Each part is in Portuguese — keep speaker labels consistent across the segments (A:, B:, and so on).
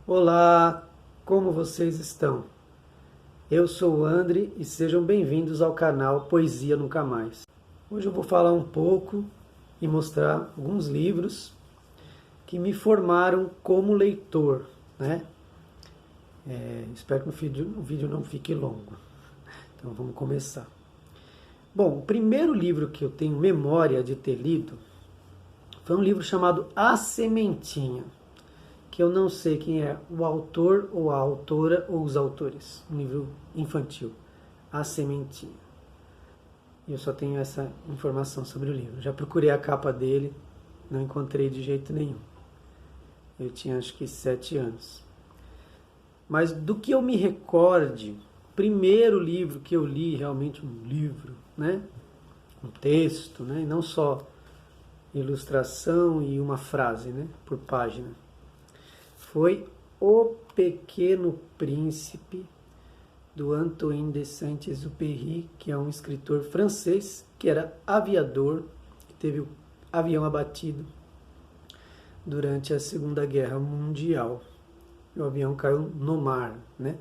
A: Olá, como vocês estão? Eu sou o André e sejam bem-vindos ao canal Poesia Nunca Mais. Hoje eu vou falar um pouco e mostrar alguns livros que me formaram como leitor, né? Espero que o vídeo não fique longo. Então vamos começar. Bom, o primeiro livro que eu tenho memória de ter lido foi um livro chamado A Sementinha, que eu não sei quem é o autor ou a autora ou os autores. Um livro infantil, A Sementinha. E eu só tenho essa informação sobre o livro. Já procurei a capa dele, não encontrei de jeito nenhum. Eu tinha acho que 7 anos. Mas do que eu me recorde, o primeiro livro que eu li, realmente um livro, né? Um texto, né? E não só ilustração e uma frase, né? Por página. Foi O Pequeno Príncipe, do Antoine de Saint-Exupéry, que é um escritor francês, que era aviador, que teve o avião abatido durante a Segunda Guerra Mundial. O avião caiu no mar, né?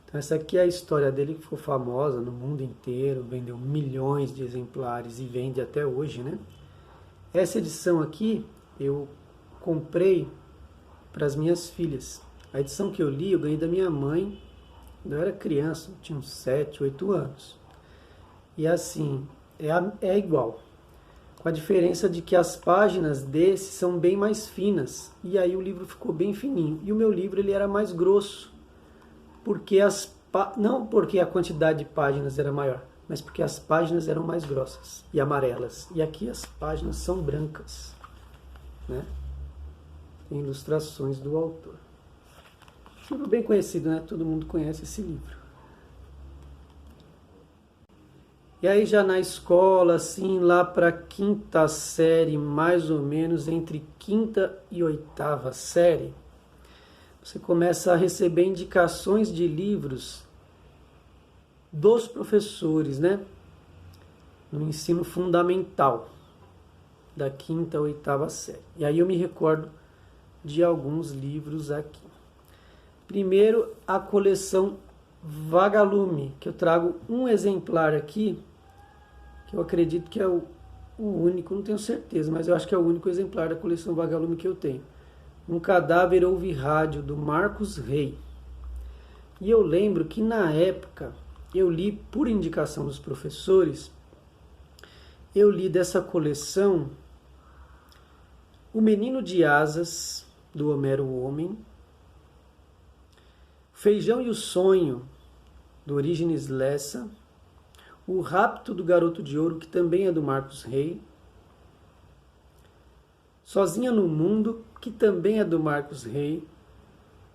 A: Então essa aqui é a história dele, que ficou famosa no mundo inteiro, vendeu milhões de exemplares e vende até hoje, né? Essa edição aqui eu comprei para as minhas filhas. A edição que eu li, eu ganhei da minha mãe, quando eu era criança, eu tinha uns 7, 8 anos. E assim, é igual. Com a diferença de que as páginas desse são bem mais finas. E aí o livro ficou bem fininho. E o meu livro ele era mais grosso. Porque não porque a quantidade de páginas era maior, mas porque as páginas eram mais grossas e amarelas. E aqui as páginas são brancas, né? Tem ilustrações do autor. Livro bem conhecido, né? Todo mundo conhece esse livro. E aí já na escola, assim, lá para quinta série, mais ou menos, entre quinta e oitava série, você começa a receber indicações de livros dos professores, né? No ensino fundamental, da quinta a oitava série. E aí eu me recordo de alguns livros aqui. Primeiro, a coleção Vagalume, que eu trago um exemplar aqui, que eu acredito que é o único, não tenho certeza, mas eu acho que é o único exemplar da coleção Vagalume que eu tenho. Um Cadáver Ouve Rádio, do Marcos Rey. E eu lembro que na época, eu li por indicação dos professores, eu li dessa coleção O Menino de Asas, do Homero Homem, Feijão e o Sonho, do Orígenes Lessa, O Rapto do Garoto de Ouro, que também é do Marcos Rey, Sozinha no Mundo, que também é do Marcos Rey,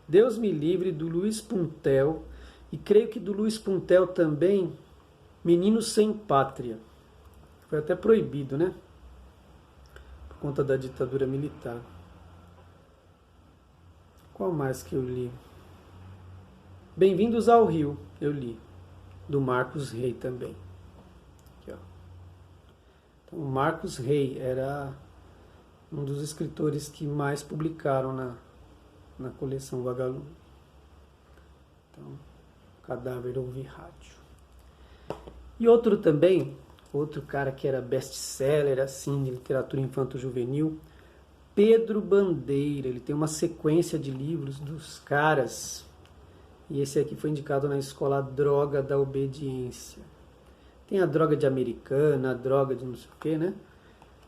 A: Deus Me Livre, do Luiz Puntel, e creio que do Luiz Puntel também, Menino Sem Pátria. Foi até proibido, né? Por conta da ditadura militar. Qual mais que eu li? Bem-vindos ao Rio, eu li, do Marcos Rey também. Aqui, ó. Então, o Marcos Rey era um dos escritores que mais publicaram na coleção Vagalume. Então, Cadáver Ouve Rádio. E outro também, outro cara que era best-seller assim, de literatura infanto-juvenil, Pedro Bandeira. Ele tem uma sequência de livros dos caras. E esse aqui foi indicado na escola A Droga da Obediência. Tem a Droga de Americana, a Droga de não sei o que, né?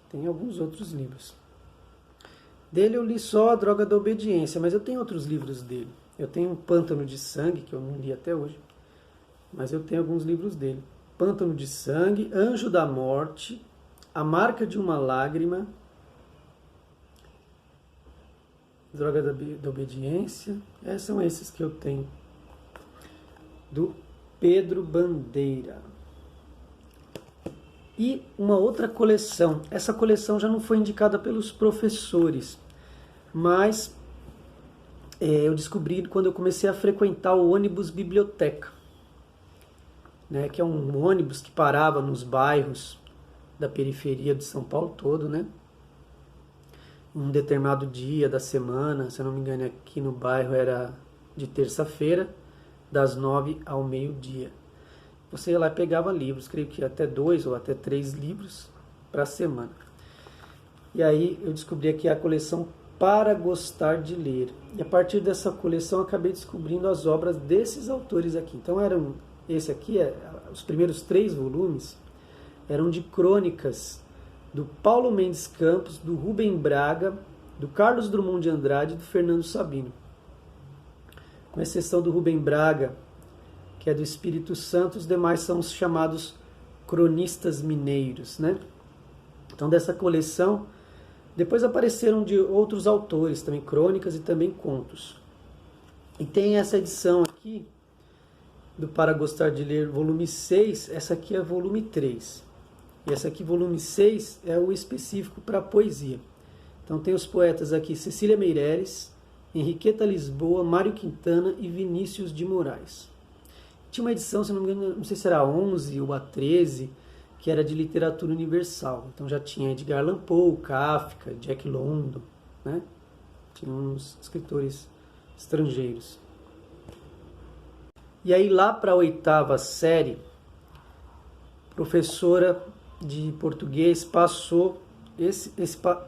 A: Tem alguns outros livros. Dele eu li só A Droga da Obediência, mas eu tenho outros livros dele. Eu tenho um Pântano de Sangue, que eu não li até hoje, mas eu tenho alguns livros dele. Pântano de Sangue, Anjo da Morte, A Marca de uma Lágrima, Droga da Obediência. São esses que eu tenho. Do Pedro Bandeira. E uma outra coleção. Essa coleção já não foi indicada pelos professores, mas eu descobri quando eu comecei a frequentar o ônibus biblioteca, né, que é um ônibus que parava nos bairros da periferia de São Paulo todo, né? um determinado dia da semana, se eu não me engano aqui no bairro era de terça-feira, das 9 ao meio-dia. Você ia lá e pegava livros, creio que até 2 ou até 3 livros para a semana. E aí eu descobri aqui a coleção Para Gostar de Ler. E a partir dessa coleção eu acabei descobrindo as obras desses autores aqui. Então esse aqui, os primeiros 3 volumes, eram de crônicas do Paulo Mendes Campos, do Rubem Braga, do Carlos Drummond de Andrade e do Fernando Sabino. Com exceção do Rubem Braga, que é do Espírito Santo, os demais são os chamados cronistas mineiros, né? Então dessa coleção, depois apareceram de outros autores, também crônicas e também contos. E tem essa edição aqui, do Para Gostar de Ler, volume 6, essa aqui é volume 3. E essa aqui, volume 6, é o específico para poesia. Então tem os poetas aqui, Cecília Meireles, Henriqueta Lisboa, Mário Quintana e Vinícius de Moraes. Tinha uma edição, se não me engano, não sei se era a 11 ou a 13, que era de literatura universal. Então já tinha Edgar Allan Poe, Kafka, Jack London, né? Tinha uns escritores estrangeiros. E aí lá para a 8ª série, professora de português passou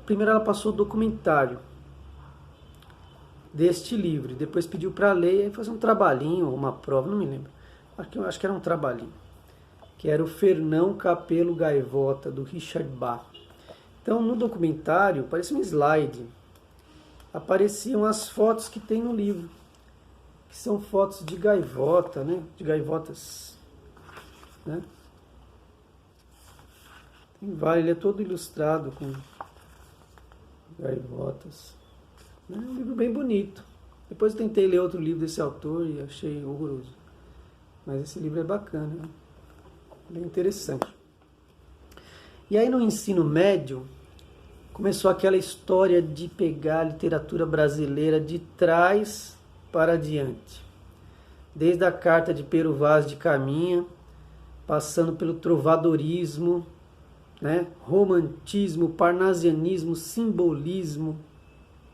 A: primeiro ela passou o documentário deste livro, depois pediu para ler e fazer um trabalhinho ou uma prova, não me lembro. Acho que era um trabalhinho, que era o Fernão Capelo Gaivota, do Richard Bach. Então, no documentário, parecia um slide, apareciam as fotos que tem no livro, que são fotos de gaivota, né? De gaivotas, né? Tem vários, ele é todo ilustrado com gaivotas. É um livro bem bonito. Depois eu tentei ler outro livro desse autor e achei horroroso. Mas esse livro é bacana, né? Bem interessante. E aí no ensino médio, começou aquela história de pegar a literatura brasileira de trás para diante. Desde a carta de Pero Vaz de Caminha, passando pelo trovadorismo, né? Romantismo, parnasianismo, simbolismo,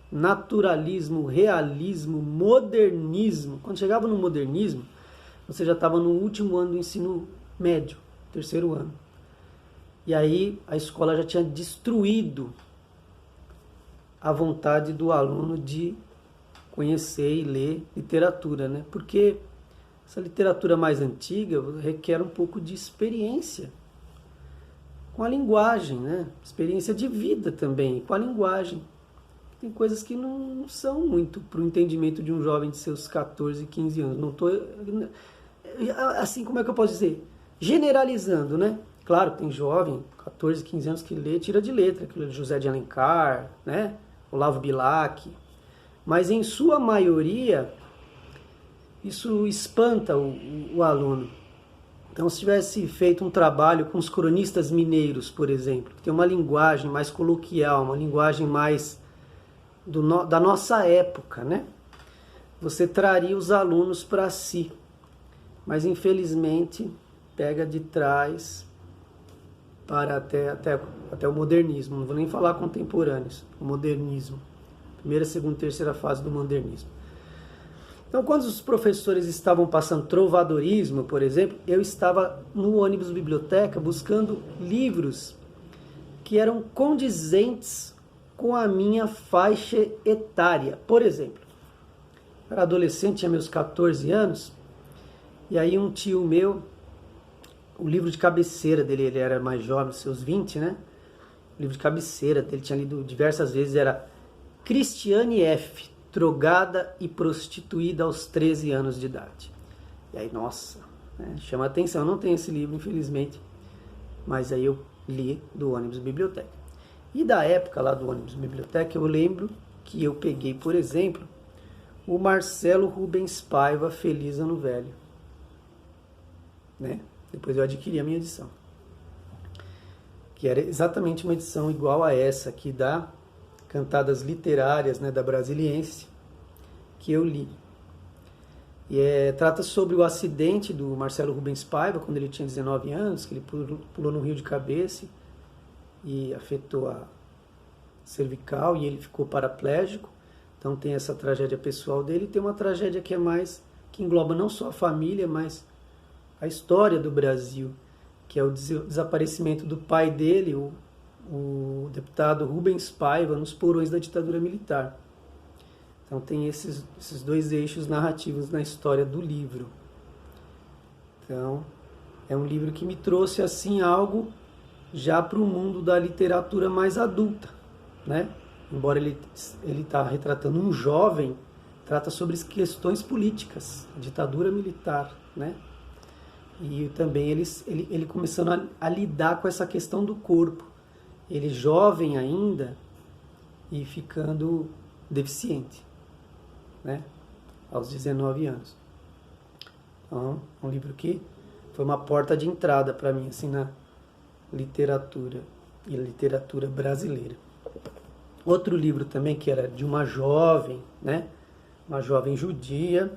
A: naturalismo, realismo, modernismo. Quando chegava no modernismo, você já estava no último ano do ensino médio, 3º ano. E aí a escola já tinha destruído a vontade do aluno de conhecer e ler literatura, né? Porque essa literatura mais antiga requer um pouco de experiência com a linguagem, né? Experiência de vida também, com a linguagem. Tem coisas que não são muito para o entendimento de um jovem de seus 14, 15 anos. Não estou... Assim, como é que eu posso dizer? Generalizando, né? Claro, tem jovem, 14, 15 anos, que lê, tira de letra, aquilo de José de Alencar, né? Olavo Bilac. Mas em sua maioria, isso espanta o aluno. Então, se tivesse feito um trabalho com os cronistas mineiros, por exemplo, que tem uma linguagem mais coloquial, uma linguagem mais da nossa época, né? Você traria os alunos para si. Mas, infelizmente, pega de trás para até o modernismo. Não vou nem falar contemporâneos, o modernismo. Primeira, segunda e terceira fase do modernismo. Então, quando os professores estavam passando trovadorismo, por exemplo, eu estava no ônibus biblioteca buscando livros que eram condizentes com a minha faixa etária. Por exemplo, eu era adolescente, tinha meus 14 anos, e aí um tio meu, o livro de cabeceira dele, ele era mais jovem, seus 20, né? O livro de cabeceira dele, tinha lido diversas vezes, era Cristiane F., drogada e prostituída aos 13 anos de idade. E aí, nossa, né, chama a atenção. Eu não tenho esse livro, infelizmente, mas aí eu li do ônibus biblioteca. E da época lá do ônibus biblioteca, eu lembro que eu peguei, por exemplo, o Marcelo Rubens Paiva, Feliz Ano Velho. Né? Depois eu adquiri a minha edição, que era exatamente uma edição igual a essa aqui da Cantadas Literárias, né, da Brasiliense, que eu li. E trata sobre o acidente do Marcelo Rubens Paiva, quando ele tinha 19 anos, que ele pulou no rio de cabeça e afetou cervical e ele ficou paraplégico. Então tem essa tragédia pessoal dele, e tem uma tragédia que é mais, que engloba não só a família, mas a história do Brasil, que é o desaparecimento do pai dele, o deputado Rubens Paiva, nos porões da ditadura militar. Então tem esses dois eixos narrativos na história do livro. Então é um livro que me trouxe assim algo já para o mundo da literatura mais adulta, né? Embora ele está retratando um jovem, trata sobre questões políticas, ditadura militar, né? E também ele começando a lidar com essa questão do corpo. Ele jovem ainda e ficando deficiente, né? Aos 19 anos. Então, um livro que foi uma porta de entrada para mim, assim, na literatura e literatura brasileira. Outro livro também que era de uma jovem, né? Uma jovem judia,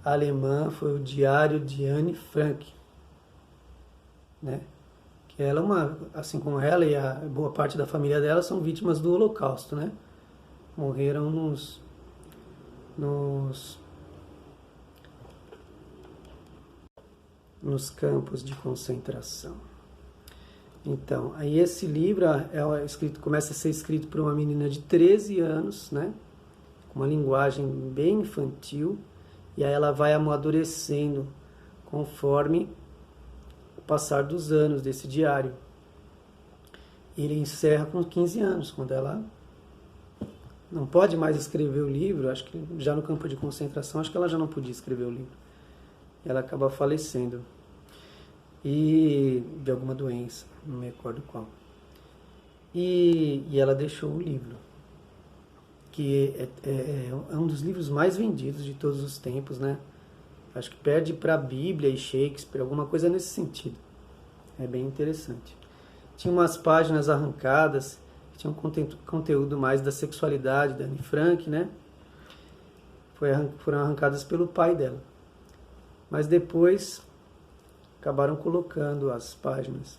A: alemã, foi o Diário de Anne Frank, né? Que ela assim como ela e a boa parte da família dela são vítimas do Holocausto, né? Morreram nos campos de concentração. Então, aí esse livro começa a ser escrito por uma menina de 13 anos, né? Com uma linguagem bem infantil, e aí ela vai amadurecendo conforme o passar dos anos desse diário. Ele encerra com 15 anos, quando ela não pode mais escrever o livro, acho que já no campo de concentração, acho que ela já não podia escrever o livro. E ela acaba falecendo. E de alguma doença, não me recordo qual. E ela deixou o livro, que é um dos livros mais vendidos de todos os tempos, né? Acho que perde para a Bíblia e Shakespeare, alguma coisa nesse sentido. É bem interessante. Tinha umas páginas arrancadas, que tinham conteúdo mais da sexualidade da Anne Frank, né? Foram arrancadas pelo pai dela. Mas depois acabaram colocando as páginas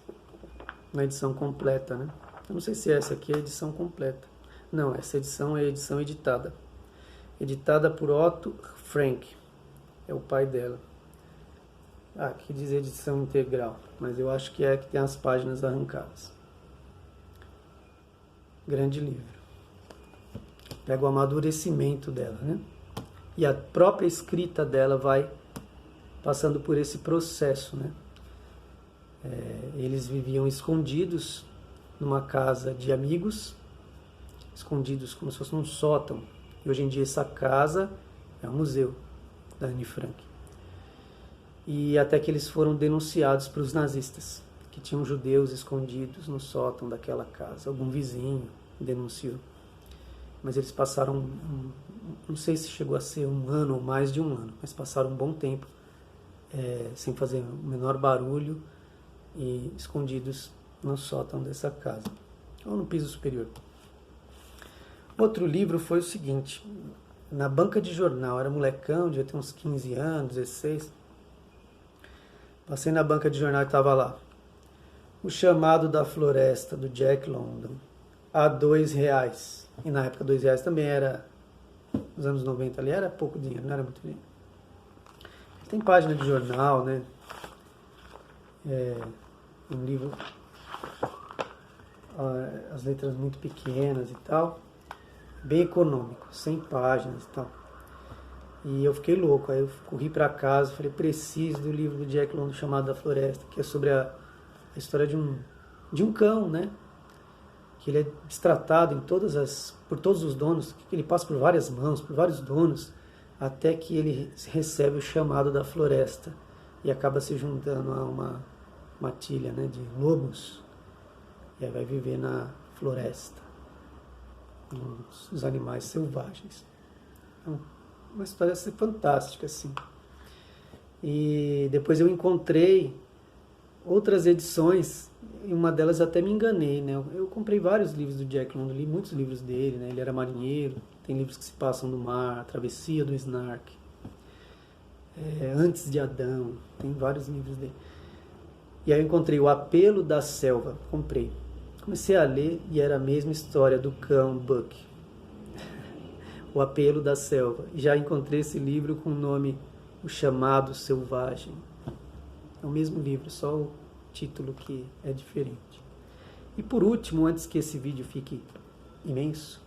A: na edição completa, né? Eu não sei se essa aqui é a edição completa. Não, essa edição é a edição editada. Editada por Otto Frank. É o pai dela. Aqui diz edição integral, mas eu acho que é que tem as páginas arrancadas. Grande livro. Pega o amadurecimento dela, né? E a própria escrita dela vai passando por esse processo, né? Eles viviam escondidos numa casa de amigos, escondidos como se fosse num sótão. E hoje em dia essa casa é um museu da Anne Frank. E até que eles foram denunciados para os nazistas, que tinham judeus escondidos no sótão daquela casa. Algum vizinho denunciou. Mas eles passaram, não sei se chegou a ser um ano ou mais de um ano, mas passaram um bom tempo sem fazer o menor barulho e escondidos no sótão dessa casa, ou no piso superior. Outro livro foi o seguinte, na banca de jornal, era molecão, devia ter uns 15 anos, 16, passei na banca de jornal e estava lá, O Chamado da Floresta, do Jack London, a R$2, e na época R$2 também era, nos anos 90 ali, era pouco dinheiro, não era muito dinheiro. Tem página de jornal, né? Um livro, as letras muito pequenas e tal, bem econômico, 100 páginas e tal. E eu fiquei louco, aí eu corri para casa, falei, preciso do livro do Jack London chamado Da Floresta, que é sobre a história de um cão, né? Que ele é destratado por todos os donos, que ele passa por várias mãos, por vários donos, até que ele recebe o chamado da floresta e acaba se juntando a uma matilha, né, de lobos, e aí vai viver na floresta, os animais selvagens. Então, uma história assim, fantástica, assim. E depois eu encontrei outras edições, e uma delas até me enganei, né? Eu comprei vários livros do Jack London, li muitos livros dele, né? Ele era marinheiro, tem livros que se passam no mar, A Travessia do Snark, Antes de Adão, tem vários livros dele. E aí eu encontrei O Apelo da Selva, comprei. Comecei a ler e era a mesma história do cão Buck, O Apelo da Selva. E já encontrei esse livro com o nome O Chamado Selvagem. É o mesmo livro, só o título que é diferente. E por último, antes que esse vídeo fique imenso,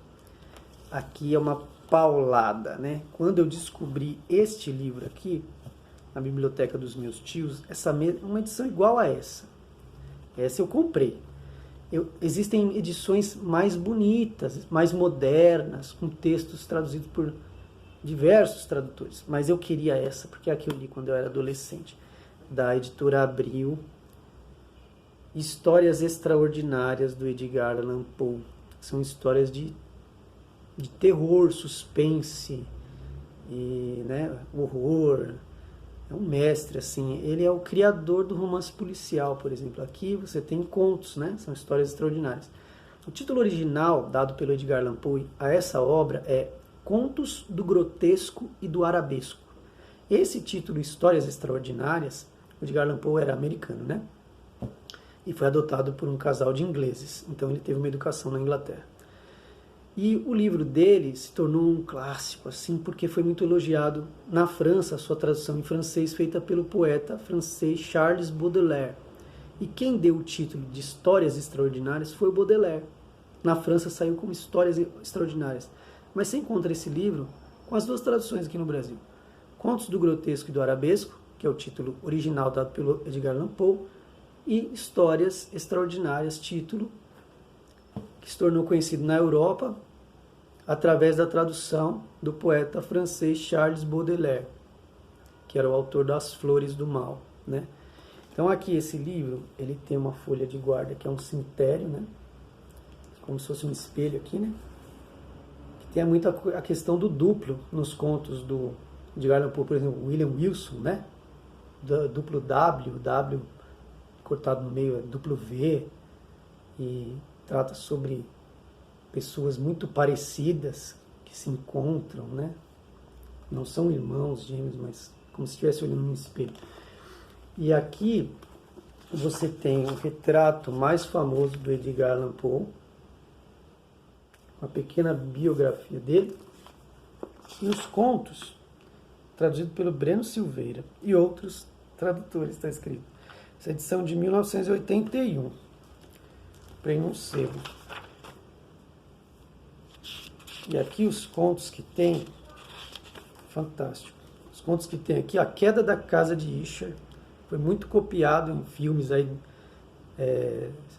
A: aqui é uma paulada, né? Quando eu descobri este livro aqui, na biblioteca dos meus tios, uma edição igual a essa. Essa eu comprei. Existem edições mais bonitas, mais modernas, com textos traduzidos por diversos tradutores. Mas eu queria essa, porque é a que eu li quando eu era adolescente. Da editora Abril. Histórias Extraordinárias, do Edgar Allan Poe. São histórias de terror, suspense, e, né, horror. É um mestre, assim. Ele é o criador do romance policial, por exemplo. Aqui você tem contos, né? São histórias extraordinárias. O título original, dado pelo Edgar Allan Poe a essa obra, é Contos do Grotesco e do Arabesco. Esse título, Histórias Extraordinárias, o Edgar Allan Poe era americano, né? E foi adotado por um casal de ingleses. Então ele teve uma educação na Inglaterra. E o livro dele se tornou um clássico, assim, porque foi muito elogiado na França, a sua tradução em francês, feita pelo poeta francês Charles Baudelaire. E quem deu o título de Histórias Extraordinárias foi o Baudelaire. Na França saiu como Histórias Extraordinárias. Mas você encontra esse livro com as duas traduções aqui no Brasil. Contos do Grotesco e do Arabesco, que é o título original dado pelo Edgar Allan Poe, e Histórias Extraordinárias, título que se tornou conhecido na Europa através da tradução do poeta francês Charles Baudelaire, que era o autor das Flores do Mal, né? Então aqui esse livro, ele tem uma folha de guarda que é um cemitério, né? Como se fosse um espelho aqui, né? Que tem muito a questão do duplo nos contos do Edgar Allan Poe, por exemplo, William Wilson, né? Duplo W cortado no meio é duplo V, e trata sobre pessoas muito parecidas que se encontram, né? Não são irmãos gêmeos, mas como se estivesse olhando num espelho. E aqui você tem o retrato mais famoso do Edgar Allan Poe, uma pequena biografia dele, e os contos, traduzido pelo Breno Silveira e outros tradutores, está escrito. Essa edição de 1981, Prêmio Sebo. E aqui os contos que tem, fantástico. Os contos que tem aqui, A Queda da Casa de Usher, foi muito copiado em filmes aí,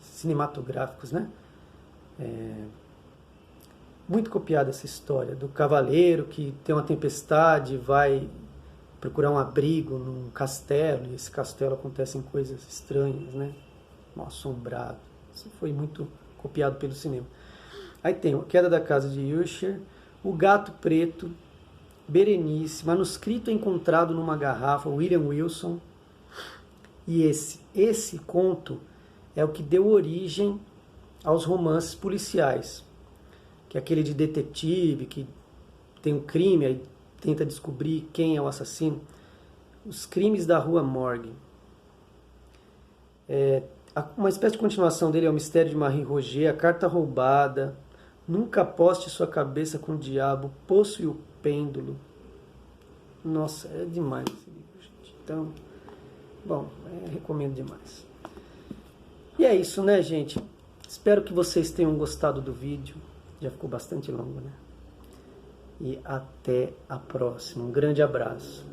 A: cinematográficos, né? Muito copiada essa história do cavaleiro que tem uma tempestade, vai procurar um abrigo num castelo, e esse castelo acontecem coisas estranhas, né? Mal assombrado. Isso foi muito copiado pelo cinema. Aí tem A Queda da Casa de Usher, O Gato Preto, Berenice, manuscrito encontrado numa garrafa, William Wilson. E esse conto é o que deu origem aos romances policiais, que é aquele de detetive, que tem um crime, aí tenta descobrir quem é o assassino. Os Crimes da Rua Morgue. Uma espécie de continuação dele é O Mistério de Marie Roget, A Carta Roubada, Nunca Aposte Sua Cabeça com o Diabo, Poço e o Pêndulo. Nossa, é demais esse livro, gente. Então, bom, recomendo demais. E é isso, né, gente? Espero que vocês tenham gostado do vídeo. Já ficou bastante longo, né? E até a próxima. Um grande abraço.